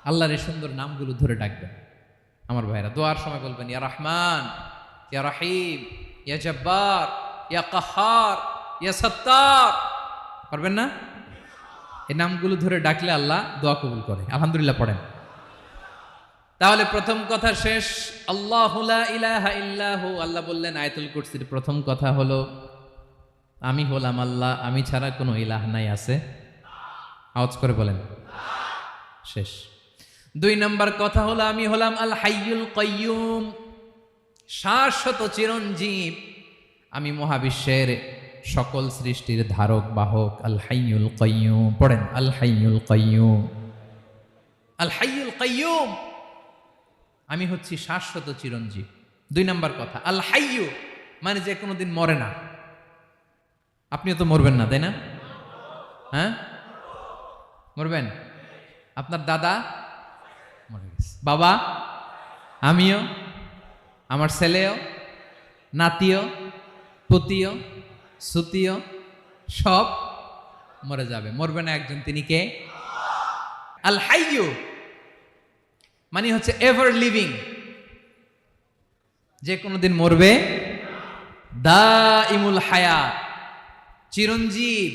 আল্লাহর এই সুন্দর নামগুলো ধরে ডাকবেন। আমার ভাইরা দোয়ার সময় বলবেন ইয়া রহমান, ইয়া রহিম, ইয়া জব্বার, ইয়া কাহ্হার, ইয়া সত্তার। পারবেন না? এই নামগুলো ধরে ডাকলে আল্লাহ দোয়া কবুল করে। আলহামদুলিল্লাহ পড়েন। তাহলে প্রথম কথা শেষ। আল্লাহু লা ইলাহা ইল্লাহু, আল্লাহ বললেন আয়াতুল কুরসির প্রথম কথা হলো আমি হলাম আল্লাহ, আমি ছাড়া কোনো ইলাহ নাই। আছে? আওয়াজ করে বলেন। শেষ। 2 নম্বর কথা হলো আমি হলাম আল হাইয়ুল কাইয়ুম, শাশ্বত চিরঞ্জীব। আমি মহাবিশ্বের সকল সৃষ্টির ধারক বাহক। আল হাইয়ুল কাইয়ুম পড়েন। আল হাইয়ুল কাইয়ুম, আল হাইয়ুল কাইয়ুম, আমি হচ্ছি শাশ্বত চিরঞ্জীব। 2 নম্বর কথা আল হাইয়ু মানে যে কোনোদিন মরে না। আপনিও তো মরবেন না, তাই না? হ্যাঁ, মরবেন। আপনার দাদা মরে গেছে, বাবা, আমিও, আমার ছেলেও, নাতিও, পুতিও, সুতিও সব মরে যাবে। মরবে না একজন, তিনি কে? আল হাইয়ু মানে হচ্ছে এভার লিভিং, যে কোনোদিন মরবে। দাইমুল হায়াত, চিরঞ্জীব,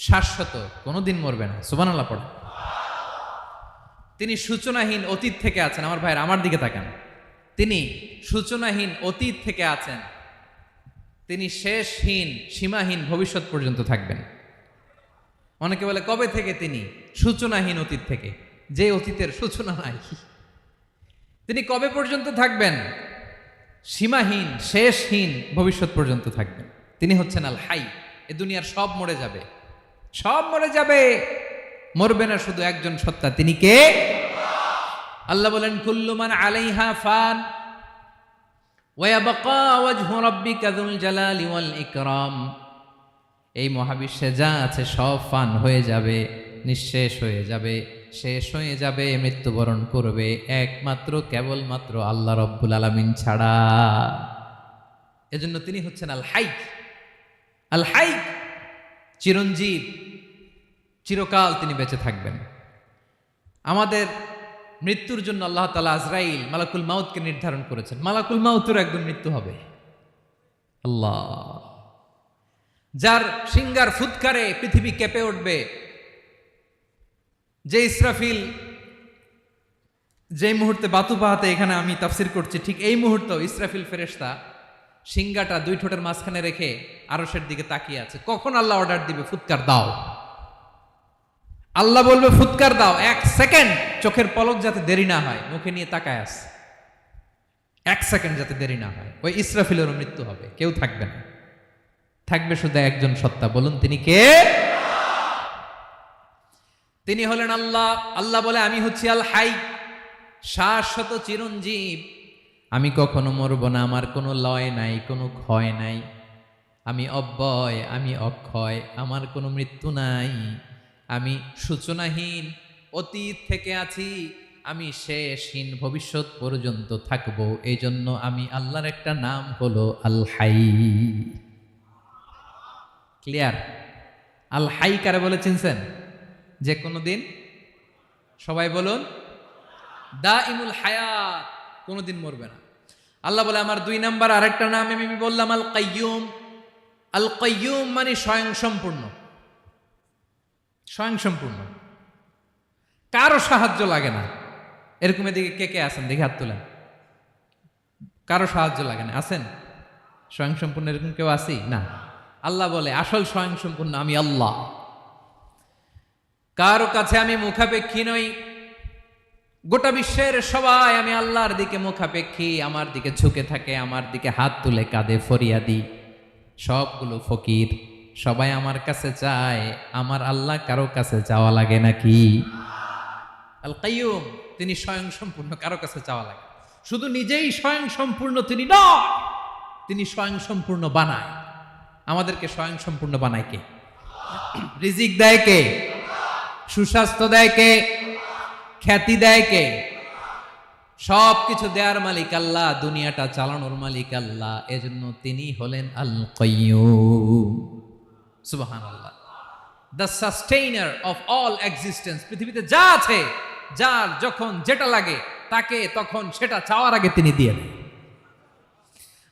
শাশ্বত, কোনোদিন মরবে না। সুবহানাল্লাহ পড়ে। তিনি সূচনাহীন অতীত থেকে আছেন। আমার ভাইয়ের আমার দিকে তাকান। তিনি সূচনাহীন অতীত থেকে আছেন, তিনি শেষহীন সীমাহীন ভবিষ্যৎ পর্যন্ত থাকবেন। অনেকে বলে কবে থেকে? তিনি সূচনাহীন অতীত থেকে, যে অতীতের সূচনা নাই। তিনি কবে পর্যন্ত থাকবেন? সীমাহীন শেষহীন ভবিষ্যৎ পর্যন্ত থাকবেন। তিনি হচ্ছেন আল হাই। এ দুনিয়ার সব মরে যাবে, সব মরে যাবে, মরবে না শুধু একজন সত্তা। তিনি কে? আল্লাহ বলেন কুল্লু মান আলাইহা ফান ওয়া ইয়াবকা ওয়াজহু রাব্বিকা যুল জালালি ওয়াল ইকরাম। এই মহাবিশ্বে যা আছে সব ফান হয়ে যাবে, নিঃশেষ হয়ে যাবে, শেষ হয়ে যাবে, মৃত্যুবরণ করবে, একমাত্র কেবলমাত্র আল্লাহ রব্বুল আলামিন ছাড়া। এজন্য তিনি হচ্ছেন আল হাই। আল হাই চিরঞ্জীব, চিরকাল তিনি বেঁচে থাকবেন। আমাদের মৃত্যুর জন্য আল্লাহ তাআলা আজরাইল মালাকুল মাউতকে নির্ধারণ করেছেন। মালাকুল মাউতের একদম মৃত্যু হবে। আল্লাহ, যার সিংগার ফুৎকারে পৃথিবী কেঁপে উঠবে, যে ইসরাফিল যে মুহূর্তে বাতু পাহাতে এখানে আমি তাফসির করছি, ঠিক এই মুহূর্তে ইসরাফিল ফেরেশতা সিংগাটা 2 ঠোঁটের মাঝখানে রেখে আরশের দিকে তাকিয়ে আছে। কখন আল্লাহ অর্ডার দিবে ফুৎকার দাও, আল্লাহ বলবে ফুৎকার দাও, 1 সেকেন্ড চোখের পলক যাতে দেরি না হয়, মুখে নিয়ে তাকায় আছে, 1 সেকেন্ড যাতে দেরি না হয়, ওই ইসরাফিলেরও মৃত্যু হবে, কেউ থাকবে না। থাকবে শুধু একজন সত্তা। বলুন তিনি কে? তিনি হলেন আল্লাহ। আল্লাহ বলে আমি হচ্ছি আল হাই, শাশ্বত চিরঞ্জীব। আমি কখনো মরব না, আমার কোনো লয় নাই, কোনো ক্ষয় নাই। আমি অব্যয়, আমি অক্ষয়, আমার কোনো মৃত্যু নাই। আমি সূচনাহীন অতীত থেকে আছি, আমি শেষহীন ভবিষ্যৎ পর্যন্ত থাকব। এই জন্য আমি আল্লাহর একটা নাম হলো আল হাই। ক্লিয়ার? আল হাই কারে বলে চিনছেন? যে কোনো দিন, সবাই বলুন, দাইমুল হায়াত, কোনোদিন মরবে না। আল্লাহ বলে আমার 2 নাম্বার আরেকটা নাম আমি বললাম আল কাইয়ুম। আল কাইয়ুম মানে স্বয়ং সম্পূর্ণ। স্বয়ং সম্পূর্ণ, কারো সাহায্য লাগে না। এরকম এদিকে কে কে আছেন দেখে হাত তোলেন। কারো সাহায্য লাগে না, আছেন? স্বয়ং সম্পূর্ণ এরকম কেউ আছি না? আল্লাহ বলে আসল স্বয়ং সম্পূর্ণ আমি আল্লাহ। কারো কাছে আমি মুখাপেক্ষী নই। গোটা বিশ্বের সবাই আমি আল্লাহর দিকে মুখাপেক্ষী, আমার দিকে ঝুঁকে থাকে, আমার দিকে হাত তুলে কাঁদে ফরিয়াদি। সবগুলো ফকির, সবাই আমার কাছে চায়। আমার আল্লাহ কারো কাছে চাওয়া লাগে নাকি? আল কাইয়ুম, তিনি স্বয়ং সম্পূর্ণ, কারো কাছে চাওয়া লাগে। শুধু নিজেই স্বয়ং সম্পূর্ণ তিনি নয়, তিনি স্বয়ং সম্পূর্ণ বানায়। আমাদেরকে স্বয়ং সম্পূর্ণ বানায় কে? রিজিক দেয় কে? সুস্বাস্থ্য দেয় কে? খ্যাতি দেয় কে? সব কিছু দেওয়ার মালিক আল্লাহ, দুনিয়াটা চালানোর মালিক আল্লাহ। এজন্য তিনি হলেন আল কাইয়ুম। সুবহানাল্লাহ। The sustainer of all existence. পৃথিবীতে যা আছে যার যখন যেটা লাগে তাকে তখন সেটা চাওয়ার আগে তিনি দিয়ে দেন।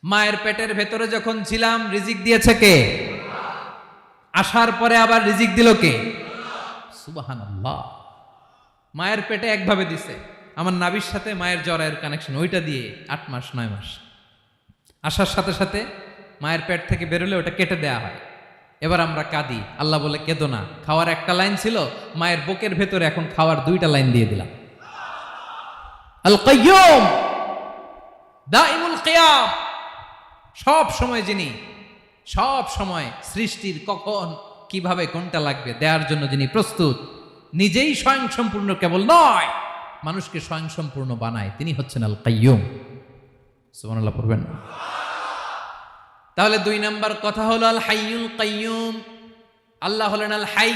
মায়ের পেটের ভেতরে যখন ছিলাম রিজিক দিয়েছে কে? আসার পরে আবার রিজিক দিল কে? সুবহানাল্লাহ। মায়ের পেটে একভাবে দিছে, আমার নাভির সাথে মায়ের জরায়ের কানেকশন, ওইটা দিয়ে 8 মাস 9 মাস আসার সাথে সাথে মায়ের পেট থেকে বেরোলে ওটা কেটে দেয়া হয়। এবার আমরা কাঁদি, আল্লাহ বলে কেঁদো না, খাওয়ার একটা লাইন ছিল, মায়ের বুকের ভেতরে এখন খাওয়ার 2টা লাইন দিয়ে দিলাম। আল কাইয়ুম দাইমুল কিয়াম, সব সময় যিনি, সব সময় সৃষ্টির কখন কিভাবে কোনটা লাগবে দেওয়ার জন্য যিনি প্রস্তুত, নিজেই স্বয়ংসম্পূর্ণ কেবল নয় মানুষকে স্বয়ংসম্পূর্ণ বানায়, তিনি হচ্ছেন আল কাইয়ুম। সুবহানাল্লাহ পড়বেন না? তাহলে 2 নাম্বার কথা হলো আল হাইয়ুল কাইয়ুম। আল্লাহ হলেন আল হাই,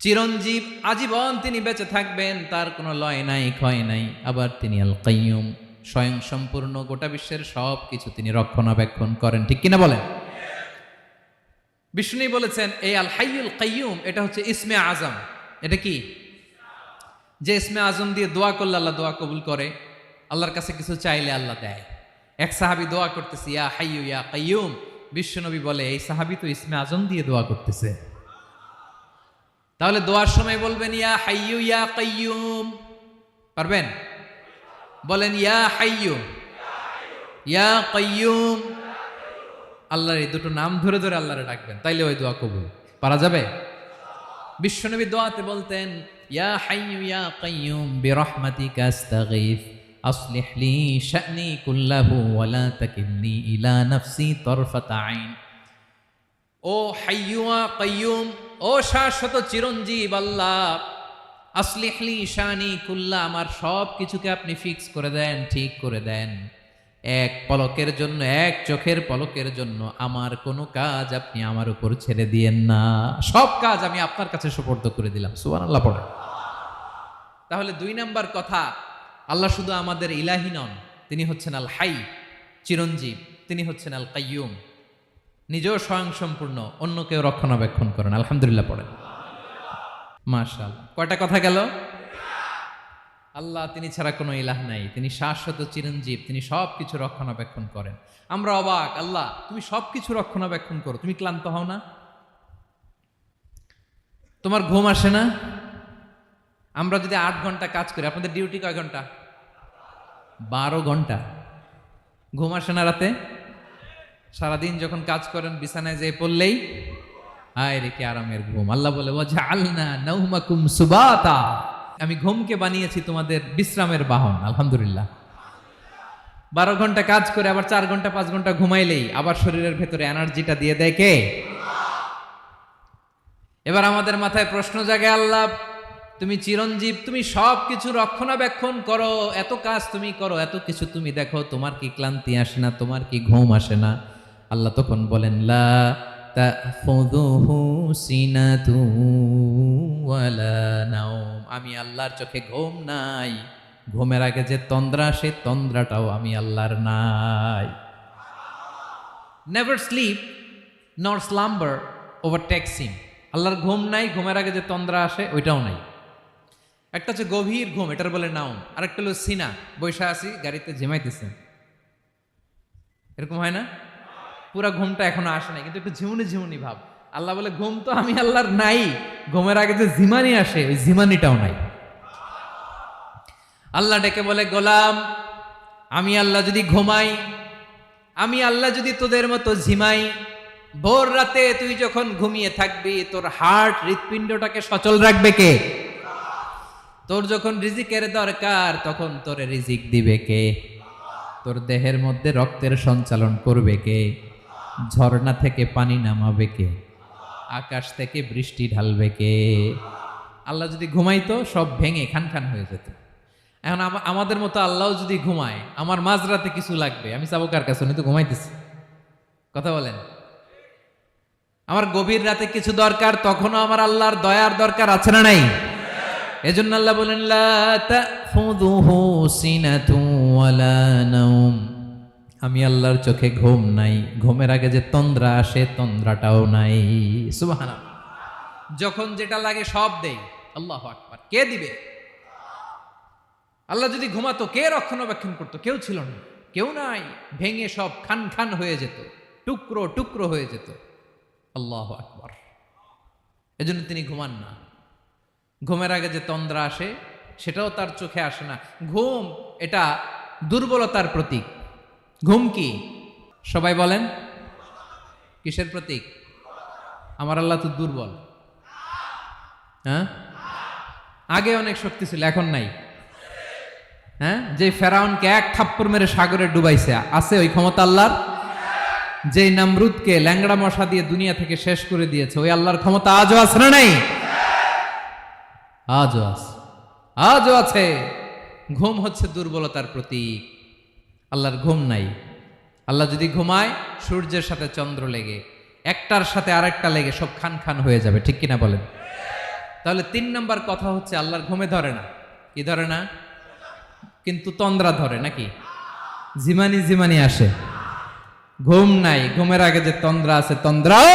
চিরঞ্জীব, আজীবন তিনি বেঁচে থাকবেন, তার কোনো লয় নাই ক্ষয় নাই। আবার তিনি আল কাইয়ুম, স্বয়ং সম্পূর্ণ, গোটা বিশ্বের সব কিছু তিনি রক্ষণাবেক্ষণ করেন, ঠিক কিনা বলেন? বিষ্ণু বলেছেন এই আল হাইয়ুল কাইয়ুম এটা হচ্ছে ইসমে আজম। এটা কি? যে ইসমে আজম দিয়ে দোয়া করলে আল্লাহ দোয়া কবুল করে, আল্লাহর কাছে কিছু চাইলে আল্লাহ দেয়। এক সাহাবী দোয়া করতেছে ইয়া হাইয়ু ইয়া কাইয়ুম, বিশ্বনবী বলে এই সাহাবী তো ইসমে আজম দিয়ে দোয়া করতেছে। তাহলে দোয়ার সময় বলবেন ইয়া হাইয়ু ইয়া কাইয়ুম, পারবেন? বলেন ইয়া হাইয়ু ইয়া কাইয়ুম। আল্লাহর এই দুটো নাম ধরে ধরে আল্লাহরে ডাকবেন, তাইলে ওই দোয়া কবুল। পারা যাবে? বিশ্বনবী দোয়াতে বলতেন ইয়া হাইয়ু ইয়া কাইয়ুম বিরহমাতিকা আস্তাগীথ আসলিহ লি শা'নি কুল্লাহু ওয়া লা তাকিলনি ইলা নাফসি তারফাতা আইন। ও হাইয়ু ওয়া কাইয়ুম, ও শাশ্বত চিরঞ্জীব আল্লাহ, আসলিহ লি শা'নি কুল্লা, আমার সব কিছুকে আপনি ফিক্স করে দেন, ঠিক করে দেন। এক পলকের জন্য, এক চোখের পলকের জন্য আমার কোনো কাজ আপনি আমার উপর ছেড়ে দিয়েন না, সব কাজ আমি আপনার কাছে সুপর্দ করে দিলাম। সুবহানাল্লাহ পড়ে। তাহলে 2 নাম্বার কথা, আল্লাহ শুধু আমাদের ইলাহি নন, তিনি হচ্ছেন আল হাই, চিরঞ্জীব, তিনি হচ্ছেন আল কাইয়ুম, নিজেও স্বয়ংসম্পূর্ণ, অন্যকেও রক্ষণাবেক্ষণ করেন। আলহামদুলিল্লাহ পড়েন। মাশাআল্লাহ। কয়টা কথা গেল? আল্লাহ তিনি ছাড়া কোনো ইলাহ নাই, তিনি শাশ্বত চিরঞ্জীব, তিনি সব কিছু রক্ষণাবেক্ষণ করেন। আমরা অবাক, আল্লাহ তুমি সব কিছু রক্ষণাবেক্ষণ করো, তুমি ক্লান্ত হও না? তোমার ঘুম আসে না? আমরা যদি 8 ঘন্টা কাজ করি, আপনাদের ডিউটি কয় ঘন্টা? 12 ঘন্টা। ঘুম আসে না রাতে? সারাদিন যখন কাজ করেন বিছানায় যেয়ে পড়লেই হায় রে কি আরামের ঘুম। আল্লাহ বলে ওয়াজআলনা নাওমাকুম সুবাতা, আমি ঘুমকে বানিয়েছি তোমাদের বিশ্রামের বাহন। আলহামদুলিল্লাহ। 12 ঘন্টা কাজ করে আবার 4 ঘন্টা 5 ঘন্টা ঘুমাইলেই আবার শরীরের ভেতরে এনার্জিটা দিয়ে দেয় কে? এবার আমাদের মাথায় প্রশ্ন জাগে, আল্লাহ তুমি চিরঞ্জীব, তুমি সব কিছু রক্ষণাবেক্ষণ করো, এত কাজ তুমি করো, এত কিছু তুমি দেখো, তোমার কি ক্লান্তি আসে না? তোমার কি ঘুম আসে না? আল্লাহ তখন বলেন লা তাখুযুহু সিনাতু ওয়ালা নাওম, আমি আল্লাহর চোখে ঘুম নাই, ঘুমের আগে যে তন্দ্রা, সে তন্দ্রাটাও আমি আল্লাহর নাই। নেভার স্লিপ নর স্লাম্বার ওভারটেকস হিম, আল্লাহর ঘুম নাই, ঘুমের আগে যে তন্দ্রা আসে ওইটাও নাই। একটা হচ্ছে গভীর ঘুম, এটার বলে নাওম, আরেকটা হলো সিনা, বৈশা আছি গাড়িতে ঝিমাইতেছেন, এরকম হয় না? পুরা ঘুমটা এখনো আসে নাই, কিন্তু একটু ঝিমুনি ঝিমুনি ভাব। আল্লাহ বলে ঘুম তো আমি আল্লাহর নাই, ঘুমের আগে যে ঝিমানি আসে ওই ঝিমানিটাও নাই। আল্লাহ ডেকে বলে গোলাম, আমি আল্লাহ যদি ঘুমাই, আমি আল্লাহ যদি তোদের মতো ঝিমাই, ভোর রাতে তুই যখন ঘুমিয়ে থাকবি তোর হার্ট, হৃৎপিণ্ডটাকে সচল রাখবে কে? তোর যখন রিজিকের দরকার তখন তোর রিজিক দিবে কে? তোর দেহের মধ্যে রক্তের সঞ্চালন করবে কে? ঝর্ণা থেকে পানি নামাবে কে? আকাশ থেকে বৃষ্টি ঢালবে কে? আল্লাহ যদি ঘুমাইতো সব ভেঙে খান খান হয়ে যেত। এখন আমাদের মতো আল্লাহ যদি ঘুমায়, আমার মাঝরাতে কিছু লাগবে, আমি যাবো কার কাছে? উনি তো ঘুমাইতেছে। কথা বলেন। আমার গভীর রাতে কিছু দরকার, তখনও আমার আল্লাহর দয়ার দরকার আছে না নাই? এজন্য আল্লাহ বলেন লা তাখুযুহু সিনাতু ওয়ালা নাওম, আমি আল্লাহর চোখে ঘুম নাই, ঘুমের আগে যে তন্দ্রা আসে তন্দ্রাটাও নাই। সুবহানাল্লাহ। যখন যেটা লাগে সব দেই। আল্লাহু আকবার। কে দিবে? আল্লাহ যদি ঘুমাতো কে রক্ষণাবেক্ষণ করতো? কেউ ছিল না, কেউ নাই, ভেঙে সব খান খান হয়ে যেত, টুকরো টুকরো হয়ে যেত। আল্লাহু আকবার। এজন্য তিনি ঘুমান না। ঘুমের আগে যে তন্দ্রা আসে সেটাও তার চোখে আসে না। ঘুম এটা দুর্বলতার প্রতীক। ঘুম কি? সবাই বলেন, কিসের প্রতীক? আমার আল্লাহ তো দুর্বল। হ্যাঁ, আগে অনেক শক্তি ছিল, এখন নাই। হ্যাঁ, যে ফেরাউনকে এক থাপ্পড় মেরে সাগরে ডুবাইছে, আছে ওই ক্ষমতা আল্লাহর? যে নামরুদকে ল্যাংড়া মশা দিয়ে দুনিয়া থেকে শেষ করে দিয়েছে, ওই আল্লাহর ক্ষমতা আজও আছে না নাই? আজও আছে, আজও আছে। ঘুম হচ্ছে দুর্বলতার প্রতীক। আল্লাহর ঘুম নাই। আল্লাহ যদি ঘুমায়, সূর্যের সাথে চন্দ্র লেগে, একটার সাথে আরেকটা লেগে সব খান খান হয়ে যাবে, ঠিক কিনা বলেন? তাহলে 3 নম্বর কথা হচ্ছে আল্লাহর ঘুমে ধরে না। কি ধরে না? কিন্তু তন্দ্রা ধরে নাকি? জিমানি জিমানি আসে। ঘুম নাই, ঘুমের আগে যে তন্দ্রা আছে, তন্দ্রাও